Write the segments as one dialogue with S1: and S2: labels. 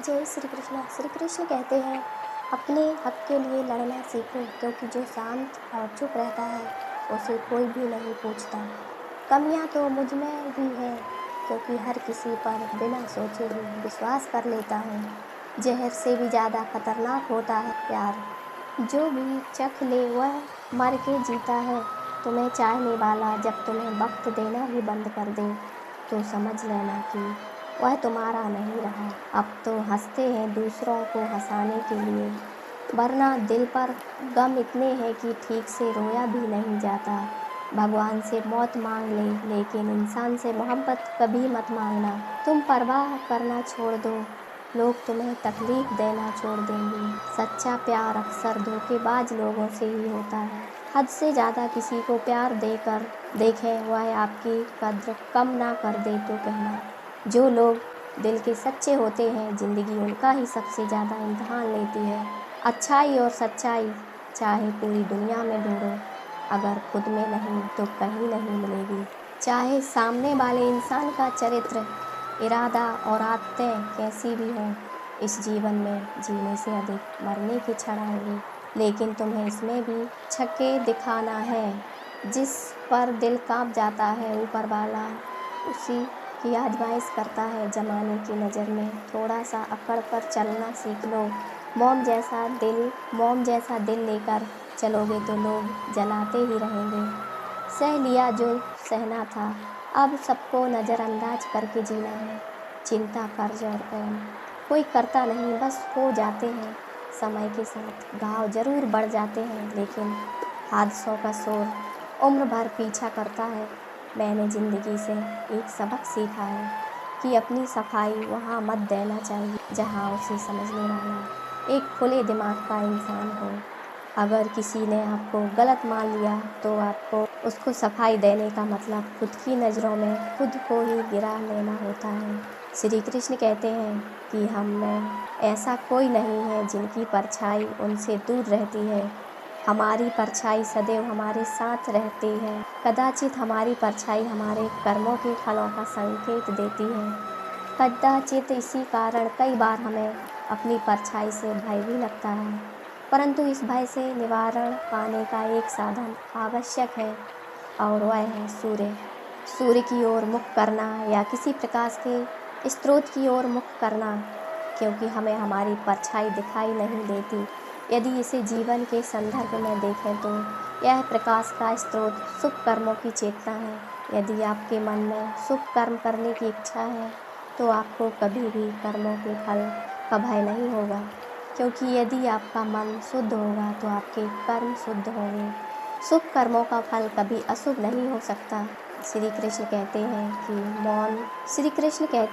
S1: जय श्री कृष्णा। श्री कृष्ण कहते हैं, अपने हक के लिए लड़ना सीखो, क्योंकि जो शांत और चुप रहता है उसे कोई भी नहीं पूछता। कमियां तो मुझ में भी हैं, क्योंकि हर किसी पर बिना सोचे ही विश्वास कर लेता हूँ। जहर से भी ज़्यादा खतरनाक होता है प्यार। जो भी चख ले वह मर के जीता है। तुम्हें चाहने वाला जब तुम्हें वक्त देना ही बंद कर दे, तो समझ लेना कि वह तुम्हारा नहीं रहा। अब तो हंसते हैं दूसरों को हंसाने के लिए, वरना दिल पर गम इतने हैं कि ठीक से रोया भी नहीं जाता। भगवान से मौत मांग ले, लेकिन इंसान से मोहब्बत कभी मत मांगना। तुम परवाह करना छोड़ दो, लोग तुम्हें तकलीफ देना छोड़ देंगे। सच्चा प्यार अक्सर धोखेबाज लोगों से ही होता है। हद से ज़्यादा किसी को प्यार देकर देखें, वह आपकी कद्र कम ना कर दे तो कहना। जो लोग दिल के सच्चे होते हैं, ज़िंदगी उनका ही सबसे ज़्यादा इम्तिहान लेती है। अच्छाई और सच्चाई चाहे पूरी दुनिया में ढूंढो, अगर खुद में नहीं तो कहीं नहीं मिलेगी। चाहे सामने वाले इंसान का चरित्र, इरादा और आदतें कैसी भी हों, इस जीवन में जीने से अधिक मरने के क्षण आएंगे। लेकिन तुम्हें इसमें भी छक्के दिखाना है। जिस पर दिल कांप जाता है, ऊपर वाला उसी की आजमाइश करता है। जमाने की नज़र में थोड़ा सा अकड़ कर चलना सीख लो। मोम जैसा दिल लेकर चलोगे तो लोग जलाते ही रहेंगे। सह लिया जो सहना था, अब सबको नज़रअंदाज करके जीना है। चिंता, कर्ज और प्रेम कोई करता नहीं, बस हो जाते हैं। समय के साथ घाव जरूर बढ़ जाते हैं, लेकिन हादसों का शोर उम्र भर पीछा करता है। मैंने ज़िंदगी से एक सबक सीखा है कि अपनी सफाई वहाँ मत देना चाहिए जहाँ उसे समझने वाला एक खुले दिमाग का इंसान हो। अगर किसी ने आपको गलत मान लिया तो आपको उसको सफाई देने का मतलब खुद की नज़रों में खुद को ही गिरा लेना होता है। श्री कृष्ण कहते हैं कि हम में ऐसा कोई नहीं है जिनकी परछाई उनसे दूर रहती है। हमारी परछाई सदैव हमारे साथ रहती है। कदाचित हमारी परछाई हमारे कर्मों के फलों का संकेत देती है। कदाचित इसी कारण कई बार हमें अपनी परछाई से भय भी लगता है, परंतु इस भय से निवारण पाने का एक साधन आवश्यक है, और वह है सूर्य। सूर्य की ओर मुख करना या किसी प्रकाश के स्रोत की ओर मुख करना, क्योंकि हमें हमारी परछाई दिखाई नहीं देती। यदि इसे जीवन के संदर्भ में देखें तो यह प्रकाश का स्रोत शुभ कर्मों की चेतना है। यदि आपके मन में शुभ कर्म करने की इच्छा है तो आपको कभी भी कर्मों के फल का भय नहीं होगा, क्योंकि यदि आपका मन शुद्ध होगा तो आपके कर्म शुद्ध होंगे। शुभ कर्मों का फल कभी अशुभ नहीं हो सकता। श्री कृष्ण कहते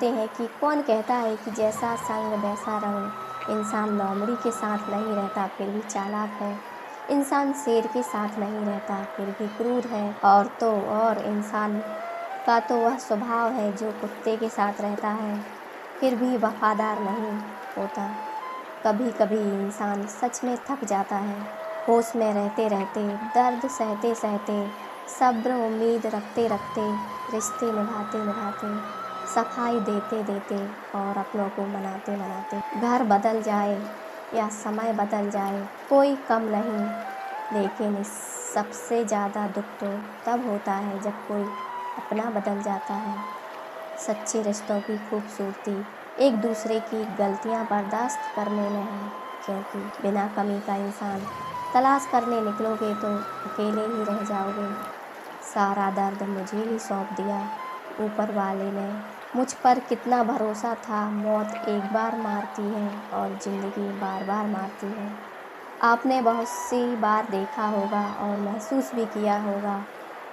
S1: हैं कि कौन कहता है कि जैसा संग वैसा रंग। इंसान लोमड़ी के साथ नहीं रहता फिर भी चालाक है। इंसान शेर के साथ नहीं रहता फिर भी क्रूर है। और इंसान का तो वह स्वभाव है जो कुत्ते के साथ रहता है फिर भी वफादार नहीं होता। कभी कभी इंसान सच में थक जाता है। होश में रहते रहते, दर्द सहते सहते, सब्र उम्मीद रखते रखते, रिश्ते निभाते निभाते, सफाई देते देते और अपनों को मनाते मनाते। घर बदल जाए या समय बदल जाए कोई कम नहीं, लेकिन इस सबसे ज़्यादा दुख तो तब होता है जब कोई अपना बदल जाता है। सच्चे रिश्तों की खूबसूरती एक दूसरे की गलतियां बर्दाश्त करने में है, क्योंकि बिना कमी का इंसान तलाश करने निकलोगे तो अकेले ही रह जाओगे। सारा दर्द मुझे ही सौंप दिया ऊपर वाले ने, मुझ पर कितना भरोसा था। मौत एक बार मारती है और ज़िंदगी बार बार मारती है। आपने बहुत सी बार देखा होगा और महसूस भी किया होगा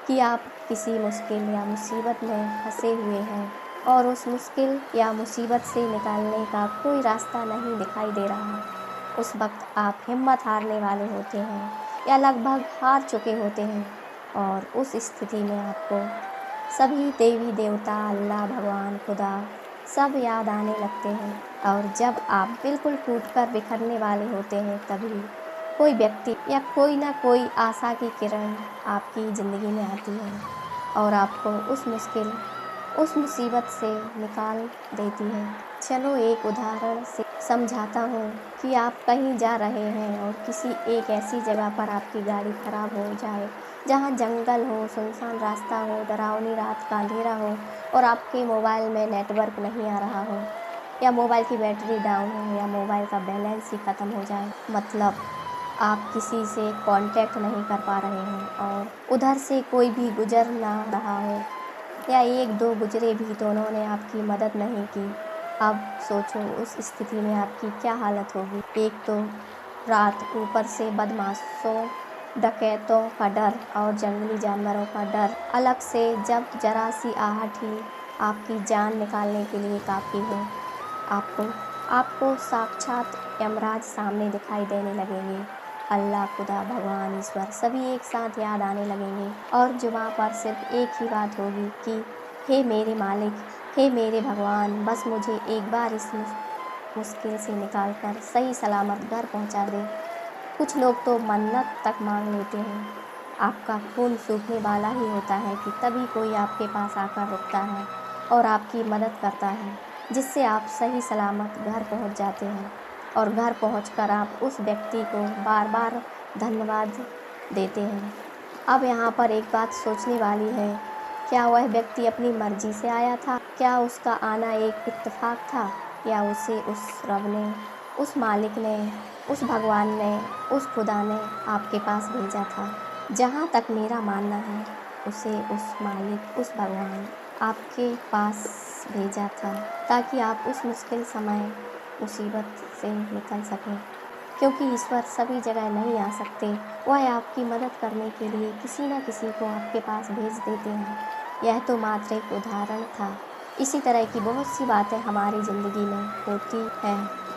S1: कि आप किसी मुश्किल या मुसीबत में फंसे हुए हैं और उस मुश्किल या मुसीबत से निकलने का कोई रास्ता नहीं दिखाई दे रहा। उस वक्त आप हिम्मत हारने वाले होते हैं या लगभग हार चुके होते हैं, और उस स्थिति में आपको सभी देवी देवता, अल्लाह, भगवान, खुदा सब याद आने लगते हैं। और जब आप बिल्कुल टूटकर बिखरने वाले होते हैं, तभी कोई व्यक्ति या कोई ना कोई आशा की किरण आपकी ज़िंदगी में आती है और आपको उस मुसीबत से निकाल देती है। चलो एक उदाहरण से समझाता हूँ कि आप कहीं जा रहे हैं और किसी एक ऐसी जगह पर आपकी गाड़ी खराब हो जाए जहाँ जंगल हो, सुनसान रास्ता हो, डरावनी रात का अंधेरा हो और आपके मोबाइल में नेटवर्क नहीं आ रहा हो, या मोबाइल की बैटरी डाउन हो, या मोबाइल का बैलेंस ही ख़त्म हो जाए। मतलब आप किसी से कांटेक्ट नहीं कर पा रहे हैं और उधर से कोई भी गुजर ना रहा हो, या एक दो गुजरे भी तो उन्होंने आपकी मदद नहीं की। अब सोचो उस स्थिति में आपकी क्या हालत होगी। एक तो रात, ऊपर से बदमाशों, डकैतों का डर और जंगली जानवरों का डर अलग से, जब जरा सी आहट ही आपकी जान निकालने के लिए काफ़ी है। आपको आपको साक्षात यमराज सामने दिखाई देने लगेंगे। अल्लाह, खुदा, भगवान, ईश्वर सभी एक साथ याद आने लगेंगे और जुबां पर सिर्फ एक ही बात होगी कि हे मेरे मालिक, हे मेरे भगवान, बस मुझे एक बार इस मुश्किल से निकाल कर सही सलामत घर पहुंचा दे। कुछ लोग तो मन्नत तक मांग लेते हैं। आपका खून सूखने वाला ही होता है कि तभी कोई आपके पास आकर रुकता है और आपकी मदद करता है, जिससे आप सही सलामत घर पहुंच जाते हैं। और घर पहुंचकर आप उस व्यक्ति को बार बार धन्यवाद देते हैं। अब यहाँ पर एक बात सोचने वाली है, क्या वह व्यक्ति अपनी मर्जी से आया था? क्या उसका आना एक इत्तेफाक था, या उसे उस रब ने, उस मालिक ने, उस भगवान ने, उस खुदा ने आपके पास भेजा था? जहाँ तक मेरा मानना है, उसे उस मालिक, उस भगवान आपके पास भेजा था ताकि आप उस मुश्किल समय, मुसीबत से निकल सकें। क्योंकि ईश्वर सभी जगह नहीं आ सकते, वह आपकी मदद करने के लिए किसी न किसी को आपके पास भेज देते हैं। यह तो मात्र एक उदाहरण था। इसी तरह की बहुत सी बातें हमारी ज़िंदगी में होती हैं।